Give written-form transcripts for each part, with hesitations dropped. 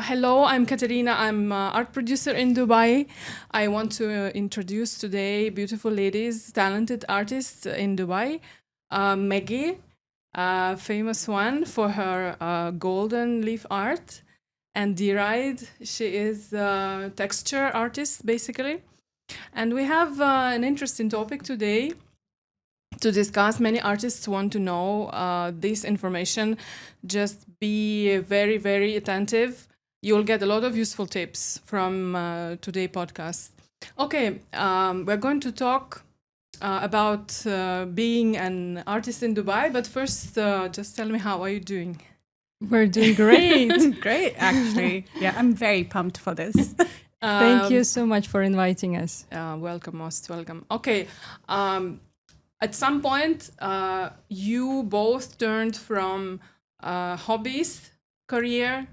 Hello, I'm Katerina. I'm art producer in Dubai. I want to introduce today beautiful ladies, talented artists in Dubai. Maggie, famous one for her golden leaf art, and Deeride, she is a texture artist basically. And we have an interesting topic today to discuss. Many artists want to know this information. Just be very, very attentive. You'll get a lot of useful tips from today's podcast. Okay, we're going to talk about being an artist in Dubai. But first, just tell me, how are you doing? We're doing great. Great, actually. Yeah, I'm very pumped for this. Thank you so much for inviting us. Welcome, most welcome. Okay. At some point, you both turned from hobbyist career,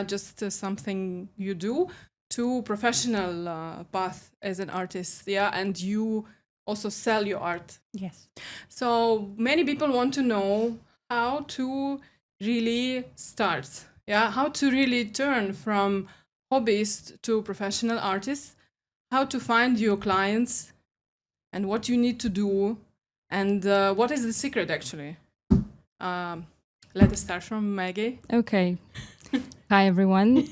just something you do, to professional path as an artist. Yeah, and you also sell your art. Yes. So many people want to know how to really start. Yeah, how to really turn from hobbyist to professional artist, how to find your clients, and what you need to do, and what is the secret actually. Let us start from Maggie. Okay. Hi, everyone.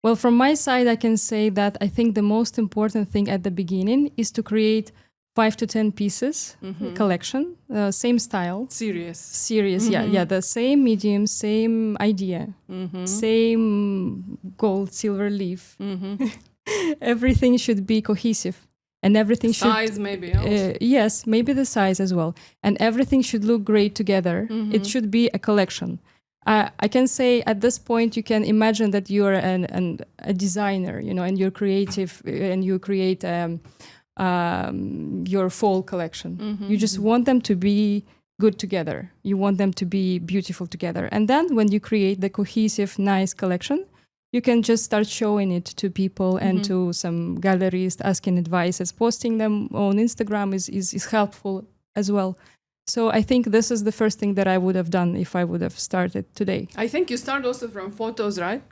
Well, from my side, I can say that I think the most important thing at the beginning is to create 5 to 10 pieces, collection, same style. Serious, yeah, the same medium, same idea, same gold, silver leaf. Everything should be cohesive. And everything size maybe yes, maybe the size as well, and everything should look great together. It should be a collection. I can say at this point you can imagine that you're a designer, and you're creative, and you create your fall collection. You just want them to be good together. You want them to be beautiful together, and then when you create the cohesive, nice collection, you can just start showing it to people and to some galleries, asking advices. Posting them on Instagram is helpful as well. So I think this is the first thing that I would have done if I would have started today. I think you start also from photos, right?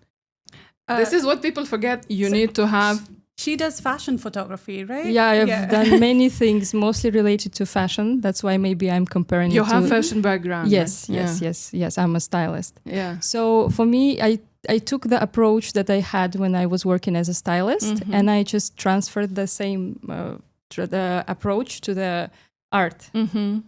This is what people forget. You need to have... She does fashion photography, right? Yeah, I've done many things, mostly related to fashion. That's why maybe I'm comparing you it to... have fashion background. Yes, right? yes. I'm a stylist. Yeah. So for me, I took the approach that I had when I was working as a stylist, and I just transferred the same the approach to the art.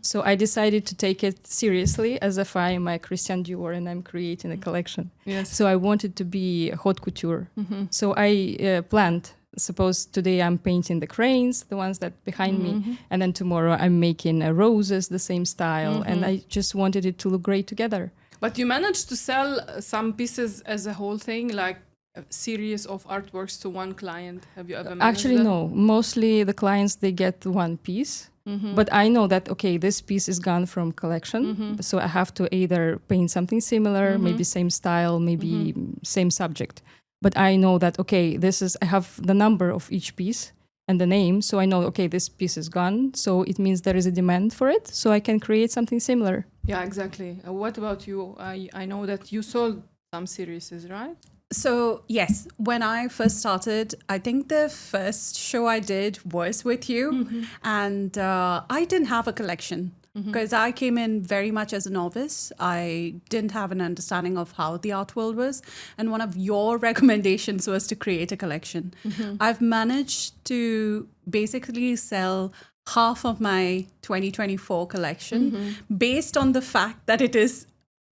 So I decided to take it seriously, as if I'm a Christian Dior and I'm creating a collection. Yes. So I wanted to be haute couture. So I planned. Suppose today I'm painting the cranes, the ones that behind me, and then tomorrow I'm making roses, the same style, and I just wanted it to look great together. But you managed to sell some pieces as a whole thing, like a series of artworks to one client. Have you ever managed Actually, that? no. Mostly the clients, they get one piece. But I know that, okay, this piece is gone from collection. So I have to either paint something similar, maybe same style, maybe same subject. But I know that, okay, I have the number of each piece and the name. So I know, okay, this piece is gone. So it means there is a demand for it. So I can create something similar. Yeah, exactly. What about you? I know that you sold some series, right? So, yes, when I first started, I think the first show I did was with you. And I didn't have a collection because I came in very much as a novice. I didn't have an understanding of how the art world was. And one of your recommendations was to create a collection. I've managed to basically sell half of my 2024 collection based on the fact that it is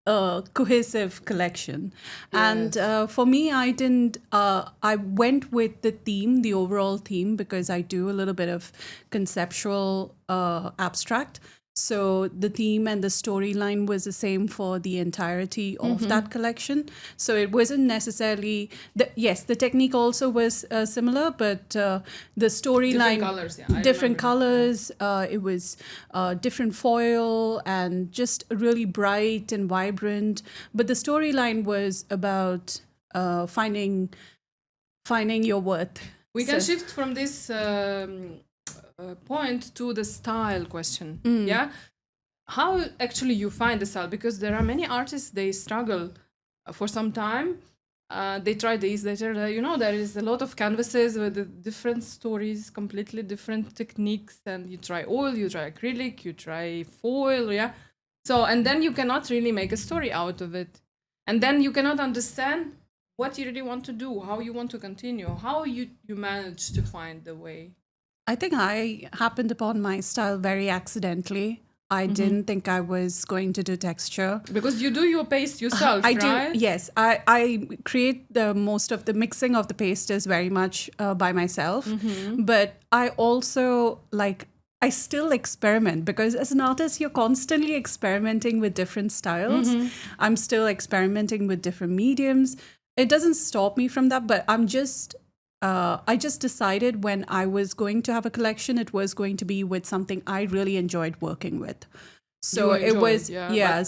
a cohesive collection. Yes. And for me, I went with the overall theme, because I do a little bit of conceptual abstract. So the theme and the storyline was the same for the entirety of that collection. So it wasn't necessarily... the technique also was similar, but the storyline... Different colors, yeah. Different colors. It was different foil and just really bright and vibrant. But the storyline was about finding your worth. We can shift from this point to the style question. Yeah, how actually you find the style? Because there are many artists, they struggle for some time. They try these. There is a lot of canvases with the different stories, completely different techniques, and you try oil, you try acrylic, you try foil, yeah. So, and then you cannot really make a story out of it. And then you cannot understand what you really want to do, how you want to continue, how you manage to find the way. I think I happened upon my style very accidentally. I didn't think I was going to do texture. Because you do your paste yourself, I right? do, yes. I create the most of the mixing of the paste is very much by myself. But I also I still experiment because as an artist, you're constantly experimenting with different styles. I'm still experimenting with different mediums. It doesn't stop me from that, but I just decided when I was going to have a collection, it was going to be with something I really enjoyed working with. So it was,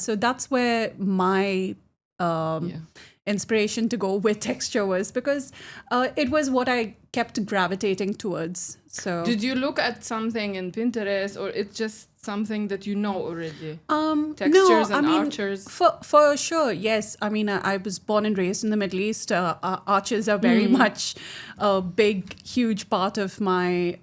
so that's where my inspiration to go with texture was, because it was what I kept gravitating towards. So did you look at something in Pinterest, or it's just something that you know already? Textures and archers? For sure, yes. I mean, I was born and raised in the Middle East. Archers are very much a big, huge part of my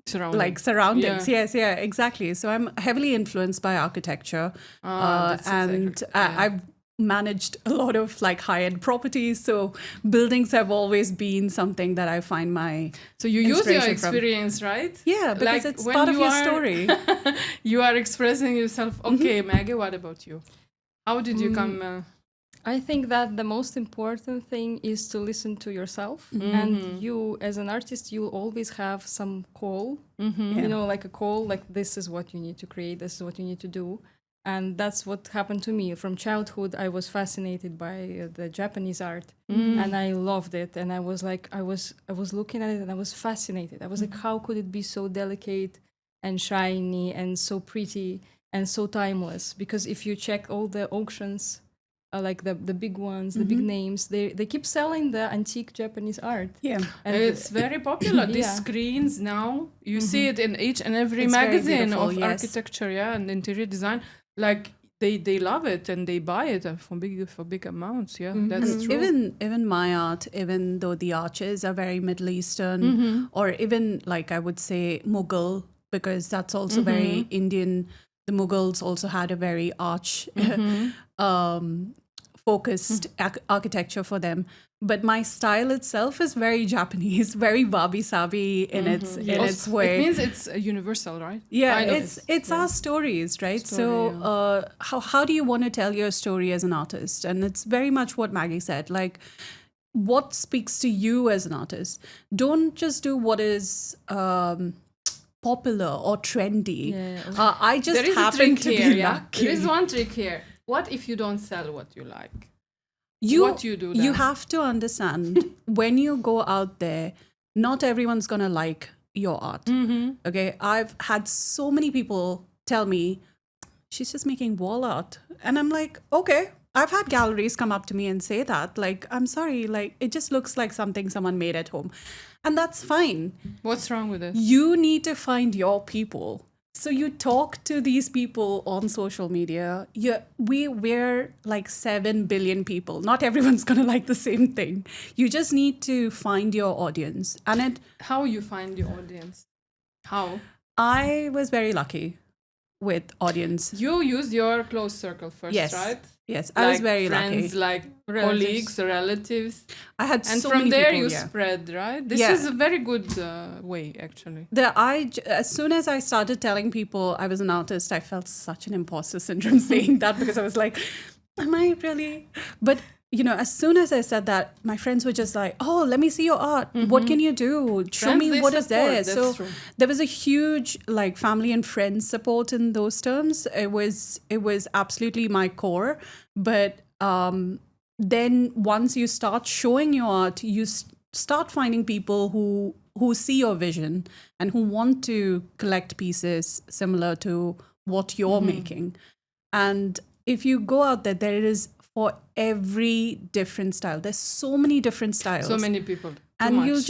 surroundings. Yeah. Yes, exactly. So I'm heavily influenced by architecture, and I've managed a lot of high-end properties, so buildings have always been something that I find my so you use your inspiration from. experience, right? Yeah, because it's part of your story. You are expressing yourself. Okay, Maggie, what about you? How did you come? I think that the most important thing is to listen to yourself. And you, as an artist, you always have some call, you know, like a call, like this is what you need to create, this is what you need to do. And that's what happened to me. From childhood, I was fascinated by the Japanese art, and I loved it. And I was like, I was looking at it, and I was fascinated. I was like, how could it be so delicate and shiny and so pretty and so timeless? Because if you check all the auctions, like the big ones, the big names, they keep selling the antique Japanese art. Yeah, and it's very popular. These screens now, you see it in each and every magazine of architecture, and interior design. Like they love it and they buy it for big amounts. Yeah, that's true. Even my art, even though the arches are very Middle Eastern, or even I would say Mughal, because that's also very Indian. The Mughals also had a very arch focused architecture for them. But my style itself is very Japanese, very wabi-sabi in its way. It means it's universal, right? Yeah, it's our stories, right? How do you want to tell your story as an artist? And it's very much what Maggie said, what speaks to you as an artist. Don't just do what is popular or trendy. I just happen to be lucky. There is one trick here. What if you don't sell what you like? What you do then? You have to understand when you go out there, not everyone's going to like your art. Okay. I've had so many people tell me, she's just making wall art. And I'm like, okay. I've had galleries come up to me and say that, I'm sorry, it just looks like something someone made at home. And that's fine. What's wrong with it? You need to find your people. So you talk to these people on social media. We're 7 billion people. Not everyone's going to like the same thing. You just need to find your audience. And how you find your audience? How? I was very lucky with audience. You used your close circle first, right? Yes, I was very friends, lucky. Colleagues, relatives. I had and so from many there people, you spread, right? This is a very good way, actually. As soon as I started telling people I was an artist, I felt such an imposter syndrome saying that, because I was like, am I really? But as soon as I said that, my friends were just like, oh, let me see your art. What can you do? Show me what is there. So there was a huge family and friends support in those terms. It was absolutely my core. But then once you start showing your art, you start finding people who see your vision and who want to collect pieces similar to what you're making. And if you go out there, there is for every different style. There's so many different styles. So many people. And you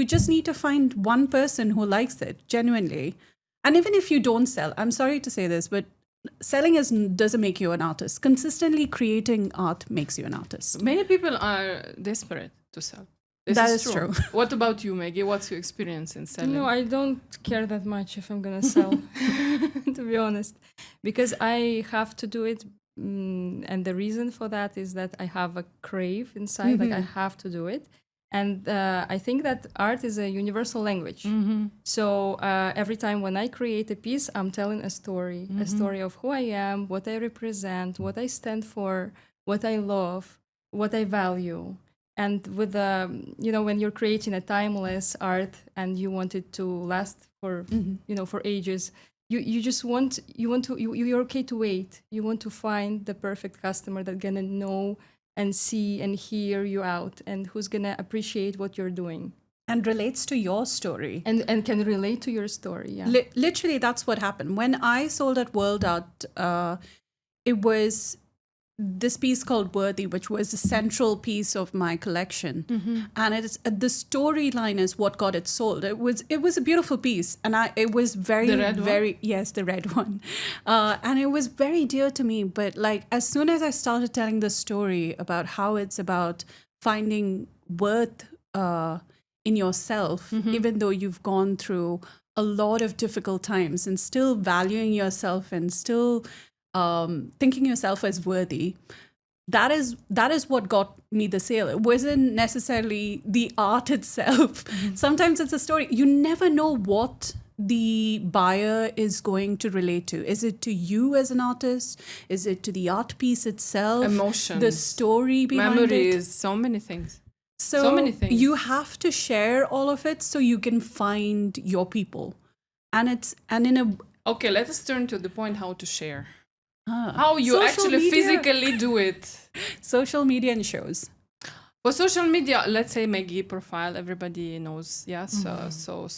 just need to find one person who likes it genuinely. And even if you don't sell, I'm sorry to say this, but selling doesn't make you an artist. Consistently creating art makes you an artist. Many people are desperate to sell. That is true. What about you, Maggie? What's your experience in selling? No, I don't care that much if I'm gonna sell, to be honest, because I have to do it, and the reason for that is that I have a crave inside, like I have to do it, and I think that art is a universal language. So every time when I create a piece, I'm telling a story of who I am, what I represent, what I stand for, what I love, what I value. And with when you're creating a timeless art and you want it to last for for ages, you're okay to wait. You want to find the perfect customer that's gonna know and see and hear you out, and who's gonna appreciate what you're doing And relates to your story. and can relate to your story. Yeah. Literally, that's what happened. When I sold at World Art, it was this piece called Worthy, which was the central piece of my collection. And the storyline is what got it sold. It was a beautiful piece. And it was very, The red one? yes, the red one. And it was very dear to me. But like, as soon as I started telling the story about how it's about finding worth in yourself, even though you've gone through a lot of difficult times, and still valuing yourself and still thinking yourself as worthy, that is what got me the sale. It wasn't necessarily the art itself. Sometimes it's a story. You never know what the buyer is going to relate to. Is it to you as an artist? Is it to the art piece itself? Emotions, the story behind memories, it. so many things. So many things. You have to share all of it so you can find your people. Okay, let us turn to the point how to share. Ah. How you Social actually media. physically do it. Social media and shows. For social media, let's say Maggie profile, everybody knows. Yeah, so it's cool.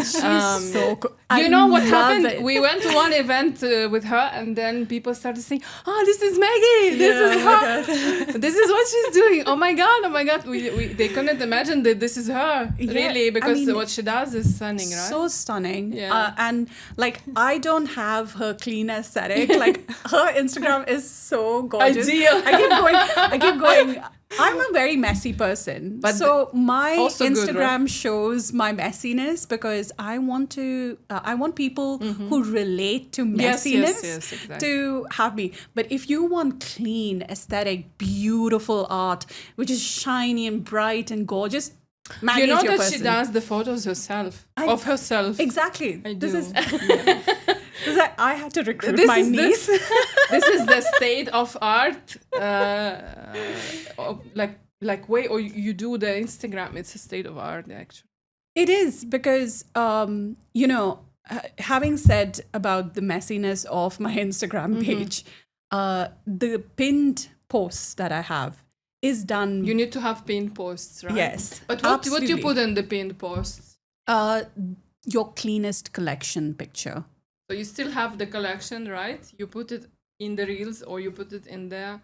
She's so cool. You know what love happened? it. We went to one event with her, and then people started saying, "Oh, this is Maggie. This is Yeah, her. This is what she's doing. Oh my god! Oh my god!" They couldn't imagine that this is her, Yeah, really, because I mean, what she does is stunning, right? So stunning. Yeah. And like, I don't have her clean aesthetic. Like, her Instagram is so gorgeous. Ideal. I keep going. I'm a very messy person. But so my also good, Instagram right? shows my messiness because I want people who relate to messiness yes, exactly. to have me. But if you want clean, aesthetic, beautiful art, which is shiny and bright and gorgeous, Maggie You know is your that person. she does the photos herself of herself. Exactly. I This do. is I had to recruit This my is niece. This is the state of art, way, or you do the Instagram. It's a state of art, actually. It is because, having said about the messiness of my Instagram page, the pinned posts that I have is done. You need to have pinned posts, right? Yes, But what you absolutely. put in the pinned posts? Your cleanest collection picture. So you still have the collection, right? You put it in the reels, or you put it in the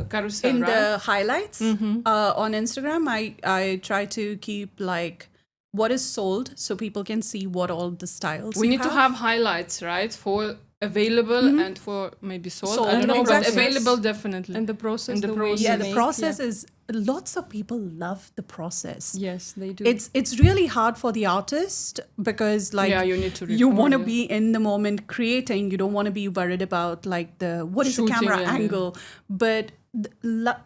carousel, In right? the highlights on Instagram, I try to keep like what is sold so people can see what all the styles We you need to have highlights, right? For available and for maybe sold. Sold, I don't know, exactly. but available definitely. And the process, And the the way process. you Yeah, the make, process is lots of people love the process. Yes, they do. It's really hard for the artist because like Yeah, you need to you record, want to yeah. be in the moment creating. You don't want to be worried about like what is the Shooting camera and- angle. But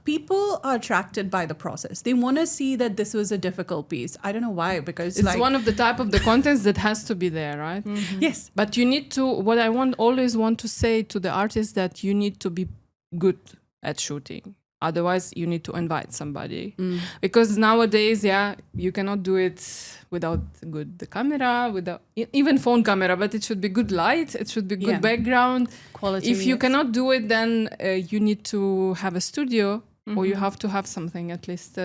people are attracted by the process. They want to see that this was a difficult piece. I don't know why, because It's like one of the type of the contents that has to be there, right? yes, But you need to, what I always want to say to the artist, that you need to be good at shooting. Otherwise, you need to invite somebody. Because nowadays, you cannot do it without the camera, without even phone camera, but it should be good light, it should be good Yeah. background. quality. If you yes. cannot do it, then you need to have a studio, or you have to have something at least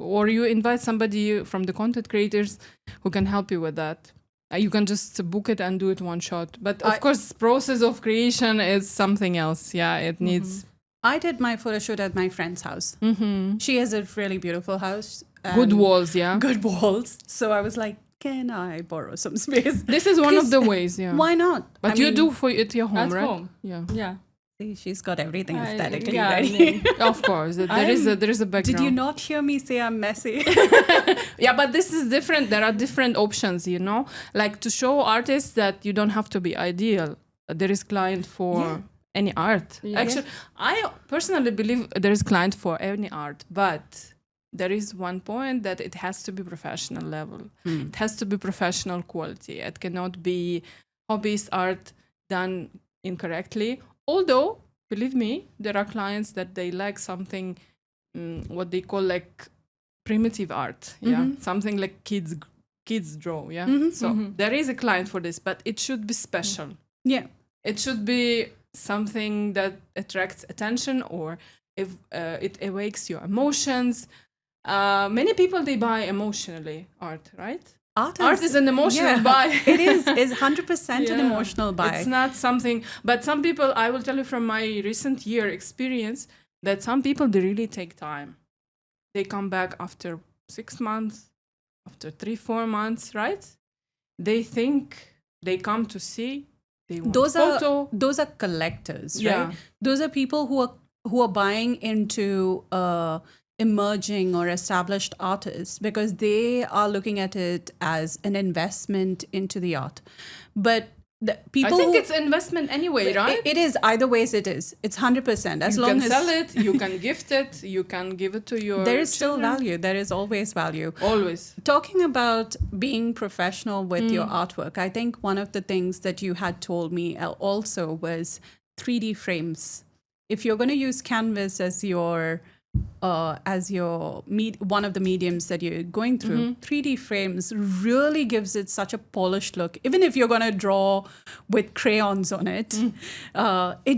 or you invite somebody from the content creators who can help you with that. You can just book it and do it one shot. But of course, process of creation is something else. Yeah, it needs I did my photo shoot at my friend's house. She has a really beautiful house. good and walls. Yeah, good walls. So I was like, can I borrow some space? This is one of 'Cause the ways, yeah. Why not? But I you mean, do for at your home, At right? home. Yeah. Yeah. see, she's got everything aesthetically yeah, I ready. mean, Of course. There is a background. Did you not hear me say I'm messy? Yeah, but this is different. There are different options, you know, like to show artists that you don't have to be ideal. There is client for Yeah. any art. Yeah. Actually, I personally believe there is client for any art, but there is one point that it has to be professional level. It has to be professional quality. It cannot be hobbyist art done incorrectly. Although, believe me, there are clients that they like something, what they call like primitive art, yeah, something like kids draw, yeah. So there is a client for this, but it should be special. Yeah. It should be something that attracts attention, or if it awakes your emotions. Many people they buy emotionally art, right? Art is an emotional buy. It is 100% an Yeah. emotional buy. It's not something, but some people, I will tell you from my recent year experience, that some people they really take time. They come back after 6 months, after 3-4 months, right? They think they come to see. They want photo. Those are collectors, Yeah. right? Those are people who are buying into emerging or established artists because they are looking at it as an investment into the art. But the people I think who, it's investment anyway, right? it is either ways. It's 100%. As You long can as sell it, you can gift it, you can give it to your there is still children. value. There is always value. Always. Talking about being professional with your artwork, I think one of the things that you had told me also was 3D frames. If you're going to use canvas as your one of the mediums that you're going through, 3D frames really gives it such a polished look. Even if you're going to draw with crayons on it, it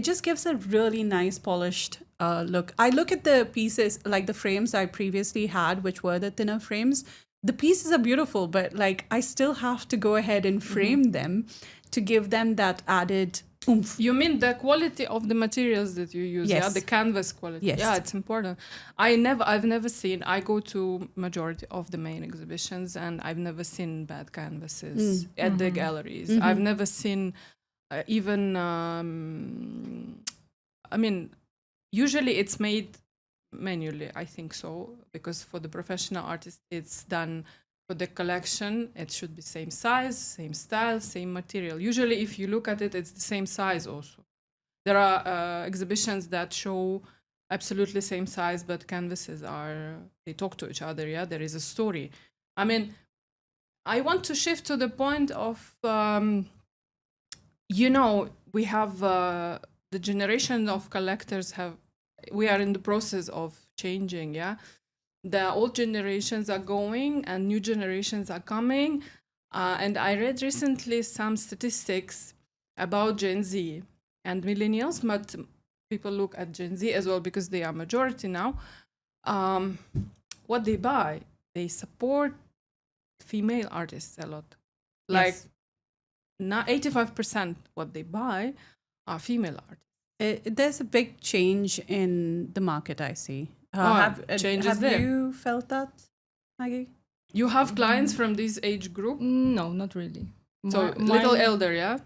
just gives a really nice polished look. I look at the pieces, like the frames I previously had, which were the thinner frames. The pieces are beautiful, but like I still have to go ahead and frame them to give them that added oomph. You mean the quality of the materials that you use, yeah? Yes. The canvas quality. Yes. Yeah, it's important. I've never seen, I go to majority of the main exhibitions and I've never seen bad canvases at the galleries. I've never seen even, I mean, usually it's made manually, I think so, because for the professional artist, it's done for the collection. It should be same size, same style, same material. Usually, if you look at it, it's the same size also. There are exhibitions that show absolutely same size, but canvases they talk to each other, yeah? There is a story. I mean, I want to shift to the point of, we have the generation of collectors we are in the process of changing, yeah? The old generations are going and new generations are coming. And I read recently some statistics about Gen Z and millennials, but people look at Gen Z as well because they are majority now. What they buy, they support female artists a lot. Like Yes. 85% what they buy are female artists. There's a big change in the market, I see. Change is have there. you felt that, Maggie? You have clients from this age group? No, not really. So Mi- little mine- elder, yeah?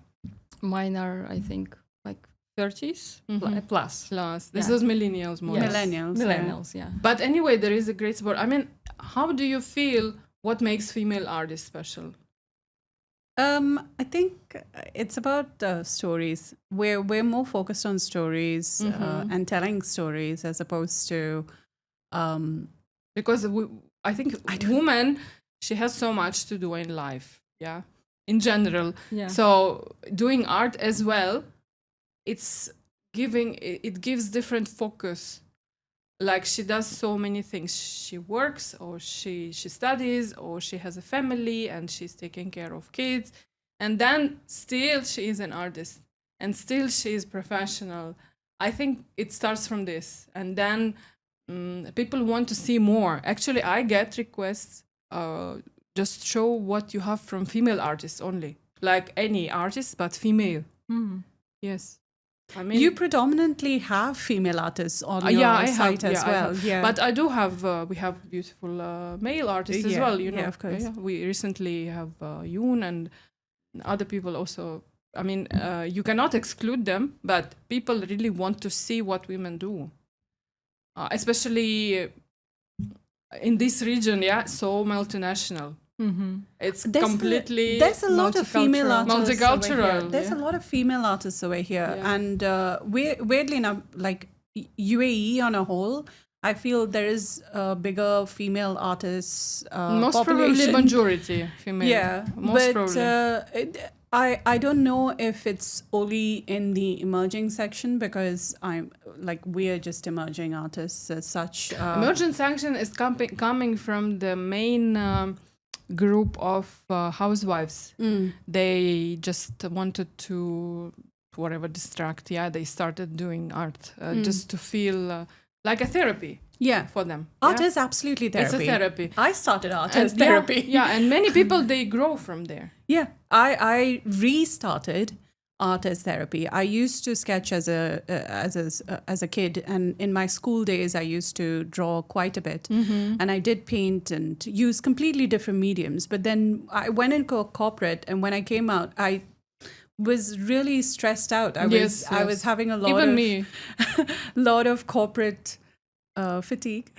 Mine are, I think, like 30s plus. Plus. This Yeah. is millennials more. Yes. Millennials, yeah. Millennials, yeah. But anyway, there is a great support. I mean, how do you feel? What makes female artists special? I think it's about stories. We're more focused on stories and telling stories as opposed to Because I think woman, she has so much to do in life, yeah, in general. Yeah. So doing art as well, it gives different focus. Like she does so many things. She works, or she studies, or she has a family and she's taking care of kids, and then still she is an artist, and still she is professional. I think it starts from this, and then people want to see more. Actually, I get requests. Just show what you have from female artists only, like any artist but female. Yes. I mean, You predominantly have female artists on your yeah, I site have, as yeah, I well. have. Yeah, But I do have, we have beautiful male artists as Yeah, well, you yeah, know. of course. We recently have Yoon and other people also. I mean, you cannot exclude them, but people really want to see what women do, especially in this region. Yeah, so multinational. It's completely there's a lot of female artists over here. multicultural. There's a Yeah. lot of female artists over here, Yeah. and weirdly enough, like UAE on a whole, I feel there is a bigger female artists Most population. probably majority female. Yeah, most but probably. I don't know if it's only in the emerging section because we are just emerging artists as such. Emergent sanction is coming from the main group of housewives. They just wanted to whatever distract. Yeah, they started doing art just to feel like a therapy. Yeah, for them. Art Yeah? is absolutely therapy. It's a therapy. I started art And as therapy. Yeah, and many people they grow from there. Yeah, I restarted art as therapy. I used to sketch as a kid, and in my school days, I used to draw quite a bit, and I did paint and use completely different mediums. But then I went into a corporate, and when I came out, I was really stressed out. I was having a lot Even of me. lot of corporate fatigue.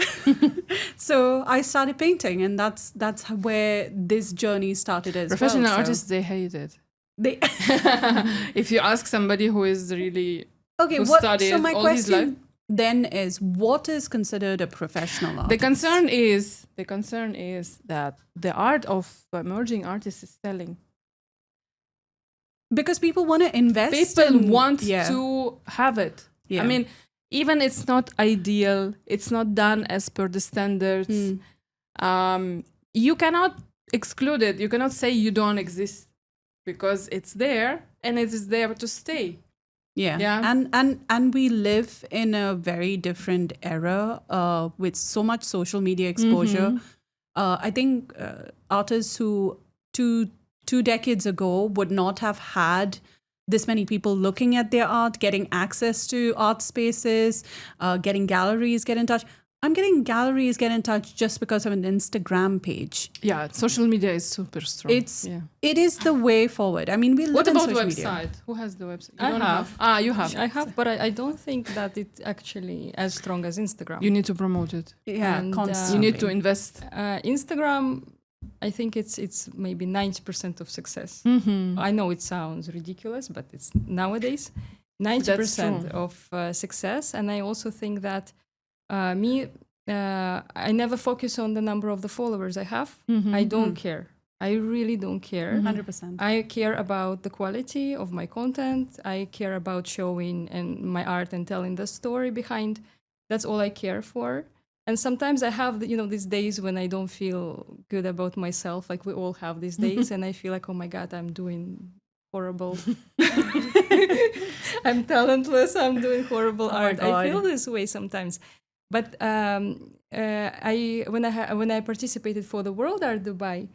So I started painting, and that's where this journey started as Professional well. artists they hate it. They If you ask somebody who is really okay. who So studied my all his life, question then is, what is considered a professional artist? the concern is that the art of emerging artists is selling. Because people want to invest. People want to have it. Yeah. I mean, even it's not ideal, it's not done as per the standards. You cannot exclude it. You cannot say you don't exist because it's there and it is there to stay. Yeah. And we live in a very different era with so much social media exposure. I think artists who two decades ago would not have had this many people looking at their art, getting access to art spaces, getting galleries get in touch. I'm getting galleries get in touch just because of an Instagram page. Yeah, social media is super strong. It is the way forward. I mean, we live What in about social website? media. Who has the website? I don't have. You have. I have, but I don't think that it's actually as strong as Instagram. You need to promote it. Yeah, And, constantly. You need to invest. Instagram, I think it's maybe 90% of success. I know it sounds ridiculous, but it's nowadays 90% of success. And I also think that I never focus on the number of the followers I have. I don't care. I really don't care. 100%. I care about the quality of my content. I care about showing and my art and telling the story behind. That's all I care for. And sometimes I have, these days when I don't feel good about myself. Like we all have these days, and I feel like, oh my God, I'm doing horrible. I'm talentless. I'm doing horrible art. I feel this way sometimes. But when I participated for the World Art Dubai,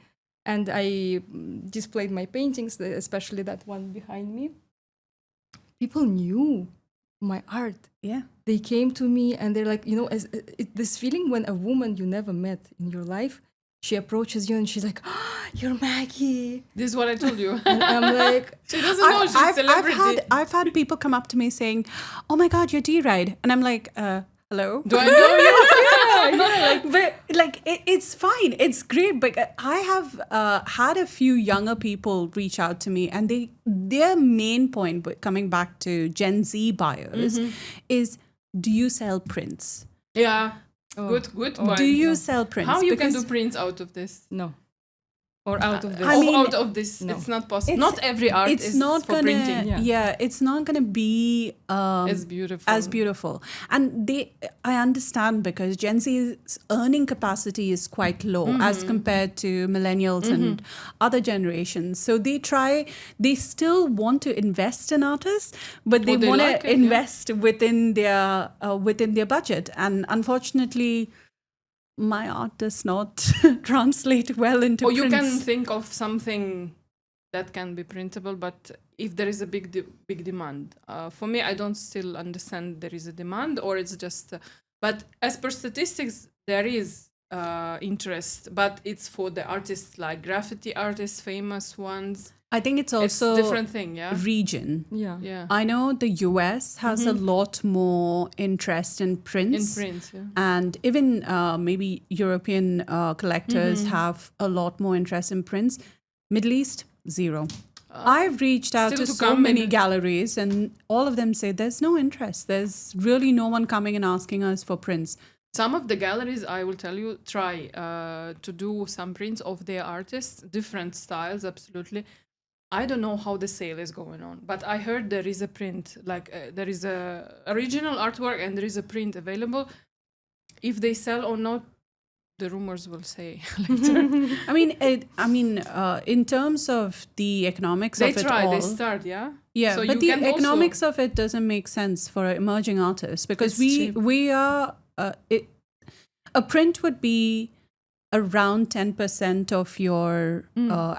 and I displayed my paintings, especially that one behind me, people knew my art. Yeah. They came to me and they're like, this feeling when a woman you never met in your life, she approaches you and she's like, oh, you're Maggie. This is what I told you. And I'm like, she doesn't know she's a celebrity. I've had people come up to me saying, oh my God, you're Deeride. And I'm like, hello? Do I know you? It's fine. It's great. But I have had a few younger people reach out to me, and their main point, coming back to Gen Z buyers, is, do you sell prints? Yeah. Good point. Do you sell prints? How you can do prints out of this? no. Or out of this. Out of this, no. It's not possible. Not every art is not for gonna, printing. Yeah, it's not going to be As beautiful. And I understand, because Gen Z's earning capacity is quite low as compared to millennials and other generations. So they still want to invest in artists, but they want to invest within their budget. And unfortunately, my art does not translate well into you prints. can think of something that can be printable, but if there is a big demand, for me, I don't still understand there is a demand, or it's just. But as per statistics, there is interest, but it's for the artists like graffiti artists, famous ones. I think it's It's also different thing, yeah. region. Yeah. I know the US has a lot more interest in In prints. print, yeah. And even maybe European collectors have a lot more interest in prints. Middle East, zero. I've reached out still to to so come many in. galleries, and all of them say there's no interest. There's really no one coming and asking us for prints. Some of the galleries, I will tell you, try to do some prints of their artists, different styles, absolutely. I don't know how the sale is going on, but I heard there is a print, like there is a original artwork and there is a print available. If they sell or not, the rumors will say later. In terms of the economics They of it try, all, they start, yeah. yeah, So but you the can also- economics of it doesn't make sense for emerging artists because It's cheap. we are a print would be around 10% of your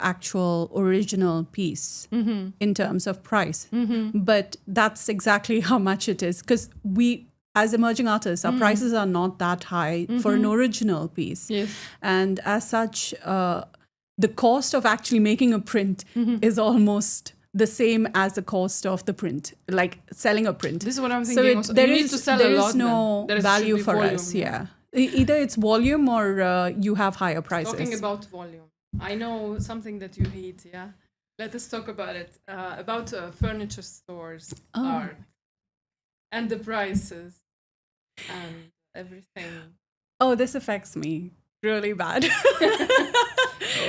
actual original piece in terms of price. But that's exactly how much it is because we, as emerging artists, our prices are not that high for an original piece. Yes. And as such, the cost of actually making a print is almost the same as the cost of the print, like selling a print. This is what I'm So thinking. Also. there You need is to sell there a is lot. no then. There value should be for volume, us. Yeah, either it's volume or you have higher prices. Talking about volume, I know something that you hate. Yeah, let us talk about it. About furniture stores, art, and the prices, and everything. Oh, this affects me really bad.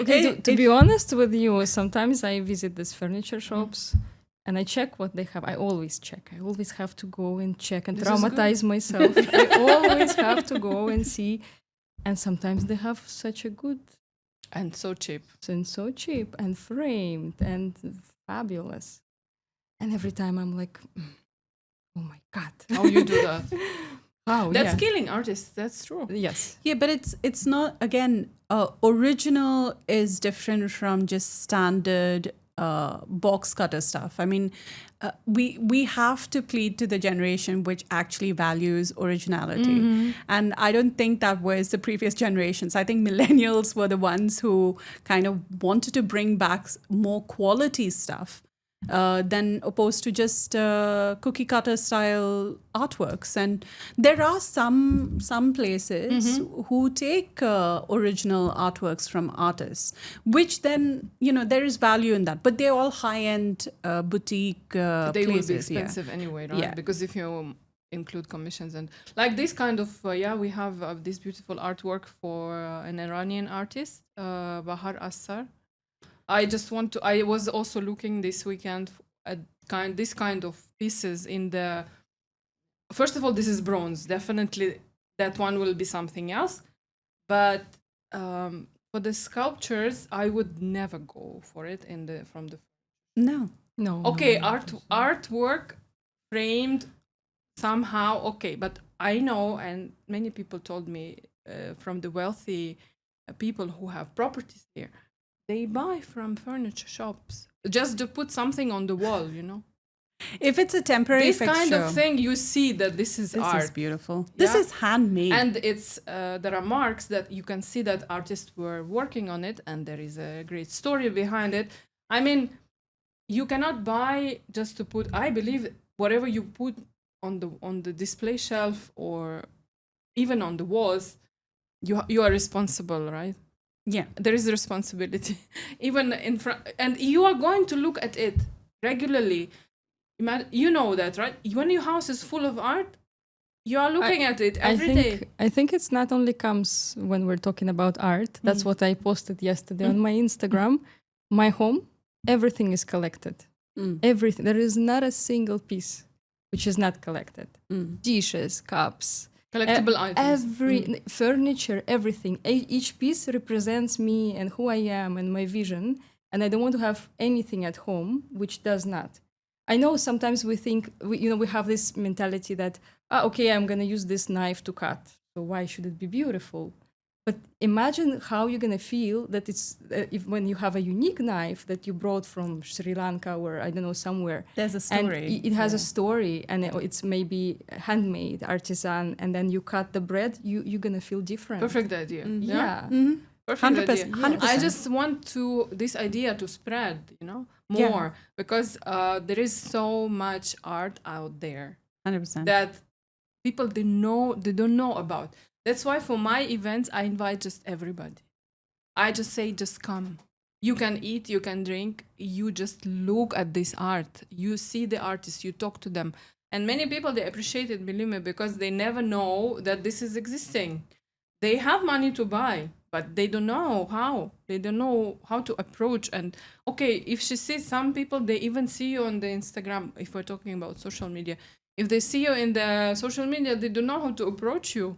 Okay, to be honest with you, sometimes I visit these furniture shops and I check what they have. I always check. I always have to go and check and This is traumatize myself. I always have to go and see. And sometimes they have such a good And so cheap. and so cheap and framed and fabulous. And every time I'm like, oh my God. How you do that? Wow, That's yeah. killing artists. That's true. Yes. Yeah, but it's not, again, original is different from just standard box cutter stuff. I mean, we have to plead to the generation which actually values originality. And I don't think that was the previous generations. I think millennials were the ones who kind of wanted to bring back more quality stuff. Than opposed to just cookie cutter style artworks. And there are some places who take original artworks from artists, which then, there is value in that. But they're all high-end boutique They places. will be expensive anyway, right? Yeah. Because if you include commissions and like this kind of, we have this beautiful artwork for an Iranian artist, Bahar Assar. I was also looking this weekend at this kind of pieces in the. First of all, this is bronze. Definitely, that one will be something else. But for the sculptures, I would never go for it from the. No. No. Okay, no, artwork framed somehow. Okay, but I know, and many people told me from the wealthy people who have properties here. They buy from furniture shops just to put something on the wall, If it's a temporary This fixture, kind of thing, you see that this is this art. is beautiful. This Yeah. is handmade. And it's there are marks that you can see that artists were working on it, and there is a great story behind it. I mean, you cannot buy just to put. I believe whatever you put on the display shelf or even on the walls, you are responsible, right? yeah. There is a responsibility even in front, and you are going to look at it regularly. You know that, right? When your house is full of art, you are looking at it every day. I think it's not only comes when we're talking about art. That's what I posted yesterday on my Instagram. My home, everything is collected. Everything. There is not a single piece which is not collected. Dishes, cups, Collectible items. every furniture, everything. Each piece represents me and who I am and my vision. And I don't want to have anything at home which does not. I know sometimes we think, we have this mentality that, okay, I'm going to use this knife to cut. So why should it be beautiful? But imagine how you're gonna feel that it's if when you have a unique knife that you brought from Sri Lanka or I don't know somewhere. There's a And story. it has a story, and it's maybe handmade, artisan, and then you cut the bread. You're gonna feel different. Perfect idea. Yeah. Perfect 100%, idea. 100%. I just want this idea to spread, Yeah. more because there is so much art out there 100%. that people they don't know about. That's why for my events I invite just everybody. I just say just come. You can eat, you can drink, you just look at this art. You see the artists, you talk to them. And many people they appreciate it, believe me, because they never know that this is existing. They have money to buy, but they don't know how. They don't know how to approach. And okay, if she sees some people, they even see you on the Instagram, if we're talking about social media. If they see you in the social media, they don't know how to approach you.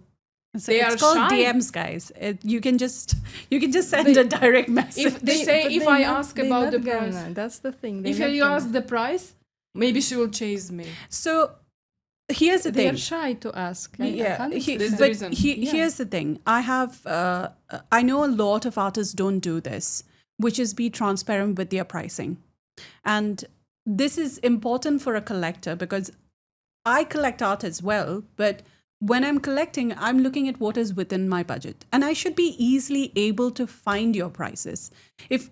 So They it's are called shy. DMs, guys. You can just send a direct message. If they say, But if they're I not- ask they're about not the gonna. price, That's the thing. if you ask the price, maybe she will chase me. So here's the they're thing. shy to ask. Yeah, 100%. There's the but reason. here's the thing. I know a lot of artists don't do this, which is be transparent with their pricing. And this is important for a collector because I collect art as well, but when I'm collecting, I'm looking at what is within my budget. And I should be easily able to find your prices. If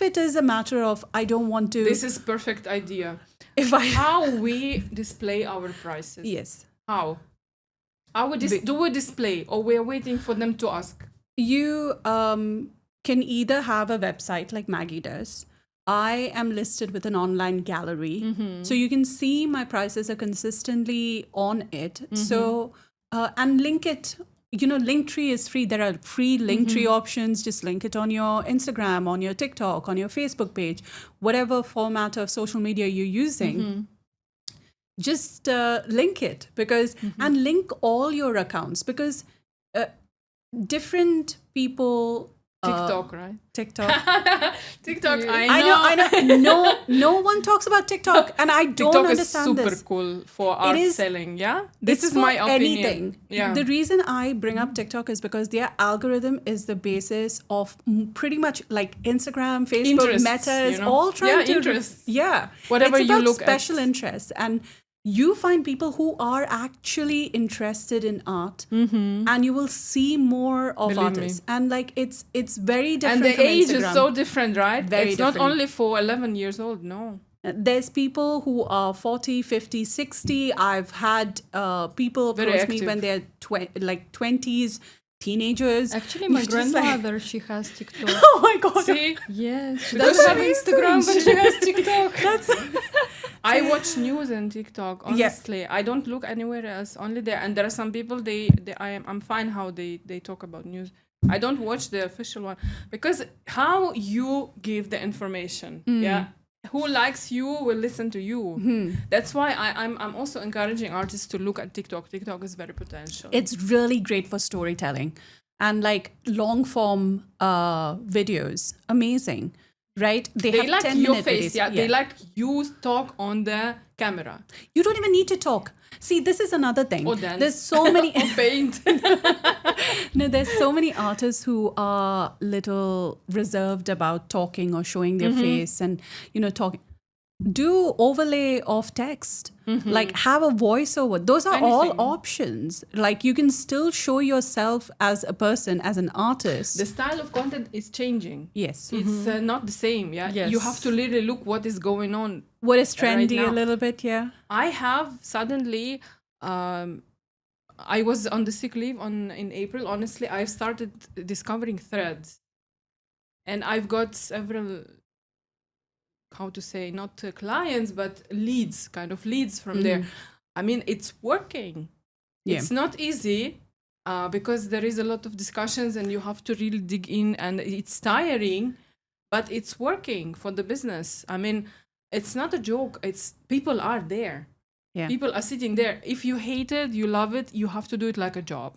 it is a matter of I don't want to This is perfect idea. if I How we display our prices. Yes. How? Do we display or we're waiting for them to ask? You can either have a website like Maggie does. I am listed with an online gallery. So you can see my prices are consistently on it. So, and link it, Linktree is free. There are free Linktree options. Just link it on your Instagram, on your TikTok, on your Facebook page, whatever format of social media you're using. Just link it and link all your accounts because different people TikTok, right? TikTok. TikTok, I know. No one talks about TikTok, and I don't TikTok is understand super this. cool for art is- selling. Yeah, this It's is my for opinion. anything. Yeah, The reason I bring up TikTok is because their algorithm is the basis of pretty much like Instagram, Facebook, Interests, Meta is you know? all trying Yeah, to interests. yeah, Whatever it's you about look at. special interests, and you find people who are actually interested in art, and you will see more of Believe me. artists, and like it's very and different. the from age Instagram. is so different, right? Very it's not different. only for 11 years old. No, There's people who are 40, 50, 60. I've had people Very approach me active. when they're 20s, teenagers. Actually, my You're just like, grandmother, she has TikTok. oh my God. see, Yes, she Because doesn't have she- Instagram, but she has TikTok. I watch news on TikTok. Honestly, I don't look anywhere else. Only there, and there are some people. I'm fine how they talk about news. I don't watch the official one because how you give the information. Yeah, who likes you will listen to you. That's why I'm also encouraging artists to look at TikTok. TikTok is very potential. It's really great for storytelling and like long form videos. Amazing. Right? They have like 10 your minute face. videos. Yeah, they like you talk on the camera You don't even need to talk. See, this is another thing. or dance. There's so many or paint. No, there's so many artists who are little reserved about talking or showing their face and, talking. Do overlay of text, like have a voiceover. Those are all Anything. options. Like you can still show yourself as a person, as an artist. The style of content is changing. Yes. It's not the same. Yeah, Yes. you have to really look what is going on. What is Right trendy now. a little bit, yeah. I have suddenly. I was on the sick leave in April. Honestly, I've started discovering threads, and I've got several. How to say, not clients, but leads, kind of leads from there. I mean, it's working. Yeah. It's not easy because there is a lot of discussions and you have to really dig in and it's tiring, but it's working for the business. I mean, it's not a joke. It's people are there. Yeah. People are sitting there. If you hate it, you love it, you have to do it like a job.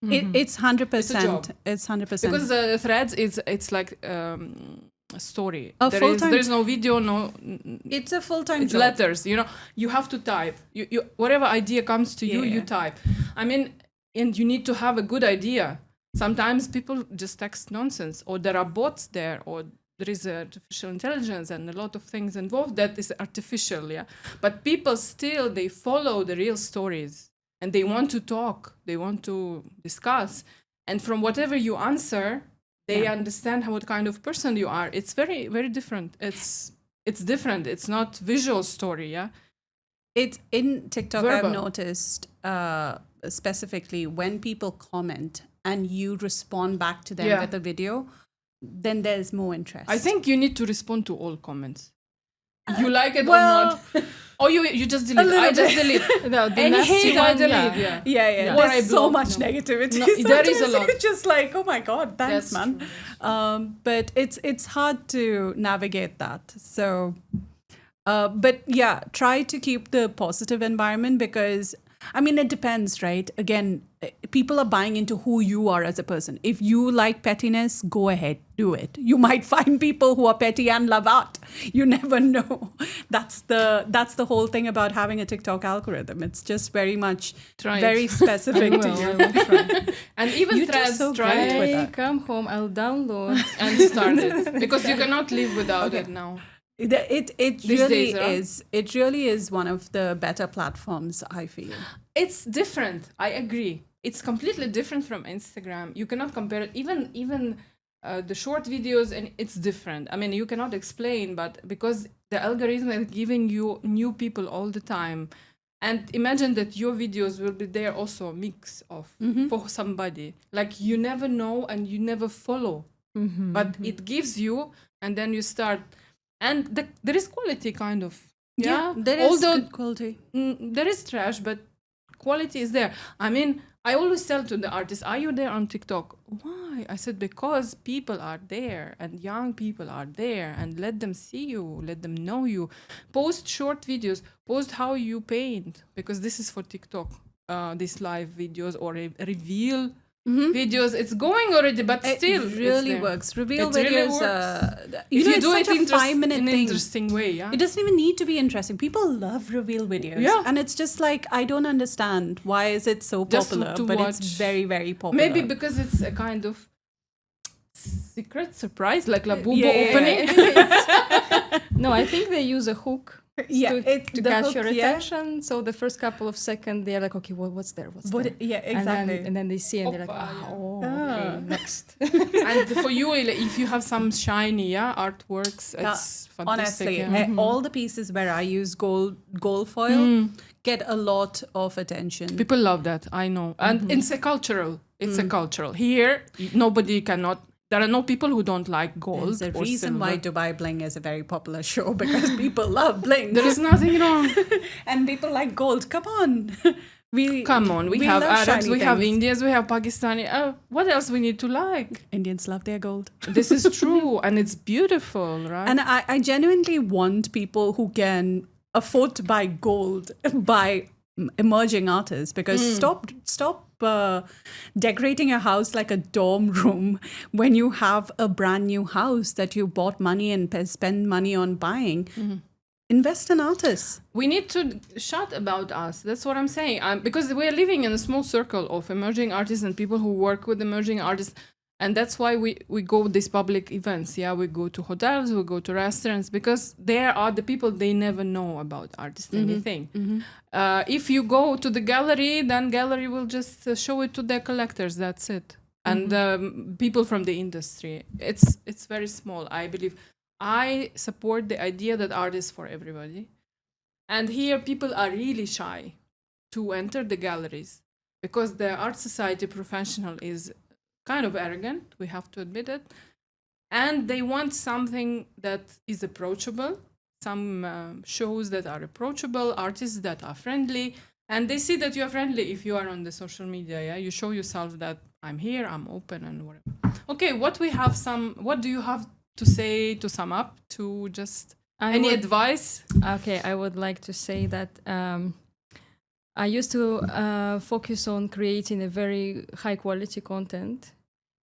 It's 100%. job. It's 100%. Because threads, it's like a story. A There is no video, no. it's a full-time It's job. letters. You have to type. You whatever idea comes to you, Yeah. you type. I mean, and you need to have a good idea. Sometimes people just text nonsense, or there are bots there, or there is artificial intelligence and a lot of things involved that is artificial, yeah. But people still, they follow the real stories and they want to talk, they want to discuss. And from whatever you answer, they understand what kind of person you are. It's very, very different. It's different. It's not visual story, yeah. It's in TikTok. Verbal. I've noticed specifically when people comment and you respond back to them Yeah. with a video, then there's more interest. I think you need to respond to all comments. You like it well, or not. Or you just delete. little I just bit. delete. No, the Any nasty hate, I one, delete. yeah. Yeah. Yeah. Or I There's so block, much no. negativity. No, there is a Sometimes lot. It's just like, oh my God, thanks, That's man. true. But it's hard to navigate that. So, but yeah, try to keep the positive environment because, I mean, it depends, right? Again, people are buying into who you are as a person. If you like pettiness, go ahead, do it. You might find people who are petty and love art. You never know. That's the whole thing about having a TikTok algorithm. It's just very much Try it. very specific to you. I will try. And even You do threads, so try great it with I that. come home, I'll download. and start it. Because you cannot live without it now. It These really days, huh? is. It really is one of the better platforms, I feel. It's different. I agree. It's completely different from Instagram. You cannot compare it. Even the short videos, and it's different. I mean, you cannot explain, but because the algorithm is giving you new people all the time. And imagine that your videos will be there also a mix of for somebody. Like you never know and you never follow. But it gives you, and then you start. And there is quality kind of. Yeah, there is although good quality. there is trash, but quality is there. I mean, I always tell to the artists, are you there on TikTok? Why? I said, because people are there and young people are there, and let them see you, let them know you. Post short videos, post how you paint, because this is for TikTok, these live videos or reveal videos. It's going already, but still. It really it's there. works. Reveal It really videos. works. You If know, you it's do such it a 5-minute in an thing. interesting way, yeah. It doesn't even need to be interesting. People love reveal videos. Yeah. And it's just like, I don't understand why is it so Just popular, to but watch. it's very, very popular. Maybe because it's a kind of secret surprise, like Labubu Yeah. opening. No, I think they use a hook to the catch hook, your yeah. attention. So the first couple of seconds, they're like, okay, what's there? What's there? Yeah, exactly. And then they see and they're like, Oppa, okay, next. And for you, if you have some shiny artworks, it's fantastic. Honestly, yeah. all the pieces where I use gold foil get a lot of attention. People love that, I know. And it's a cultural. It's a cultural. Here, nobody cannot. There are no people who don't like gold. There's a or reason silver. why Dubai Bling is a very popular show, because people love bling. There is nothing wrong. And people like gold. Come on. We have love Arabs, shiny we have things. Indians, we have Pakistani. What else we need to like? Indians love their gold. This is true, and it's beautiful, right? And I genuinely want people who can afford to buy gold by emerging artists, because stop decorating your house like a dorm room when you have a brand new house that you bought money and spend money on buying. Invest in artists. We need to shout about us. That's what I'm saying. Because we're living in a small circle of emerging artists and people who work with emerging artists. And that's why we go these public events. Yeah, we go to hotels, we go to restaurants, because there are the people, they never know about artists anything. If you go to the gallery, then gallery will just show it to their collectors. That's it. And people from the industry. It's very small, I believe. I support the idea that art is for everybody. And here people are really shy to enter the galleries because the art society professional is kind of arrogant, we have to admit it. And they want something that is approachable, some shows that are approachable, artists that are friendly. And they see that you are friendly if you are on the social media, yeah? You show yourself that I'm here, I'm open and whatever. Okay, what do you have to say to sum up, to just any advice? Okay, I would like to say that I used to focus on creating a very high quality content,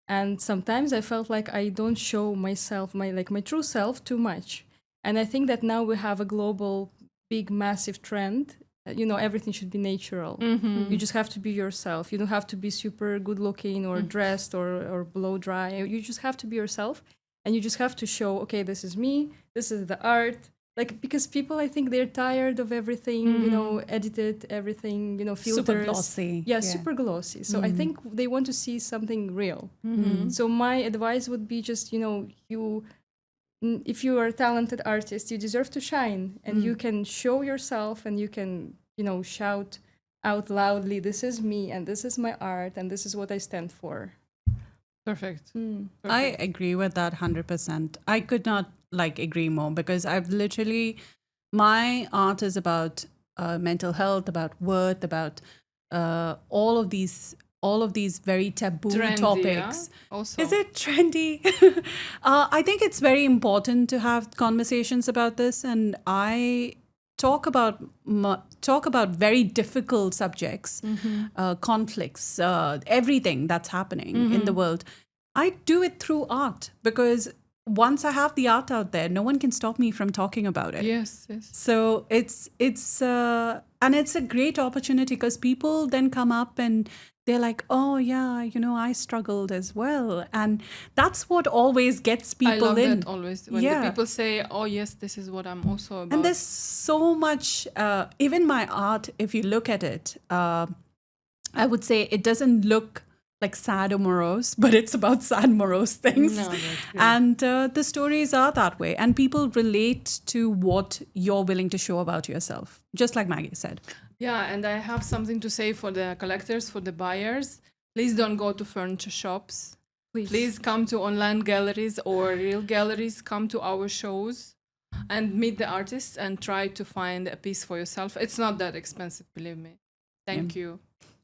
and sometimes I felt like I don't show myself, my true self, too much. And I think that now we have a global, big, massive trend everything should be natural. You just have to be yourself. You don't have to be super good looking or dressed or blow dry. You just have to be yourself, and you just have to show, okay, this is me, this is the art. Like, because people, I think they're tired of everything, edited, everything, filters. Super glossy. Yeah, super glossy. So I think they want to see something real. So my advice would be just, if you are a talented artist, you deserve to shine, and you can show yourself, and you can, shout out loudly, this is me, and this is my art, and this is what I stand for. Perfect. I agree with that 100%. I could not agree more, because I've literally, my art is about mental health, about worth, about all of these very taboo Trendy, topics. yeah? Also. Is it trendy? I think it's very important to have conversations about this, and I talk about very difficult subjects, conflicts, everything that's happening in the world. I do it through art, because once I have the art out there, no one can stop me from talking about it. Yes. So it's and it's a great opportunity, because people then come up and they're like, oh yeah, I struggled as well, and that's what always gets people I love in. that always when the people say, oh yes, this is what I'm also about. And there's so much, even my art, if you look at it, I would say it doesn't look like sad or morose, but it's about sad, morose things. No, that's great. And the stories are that way. And people relate to what you're willing to show about yourself, just like Maggie said. Yeah, and I have something to say for the collectors, for the buyers. Please don't go to furniture shops. Please come to online galleries or real galleries. Come to our shows and meet the artists and try to find a piece for yourself. It's not that expensive, believe me. Thank you.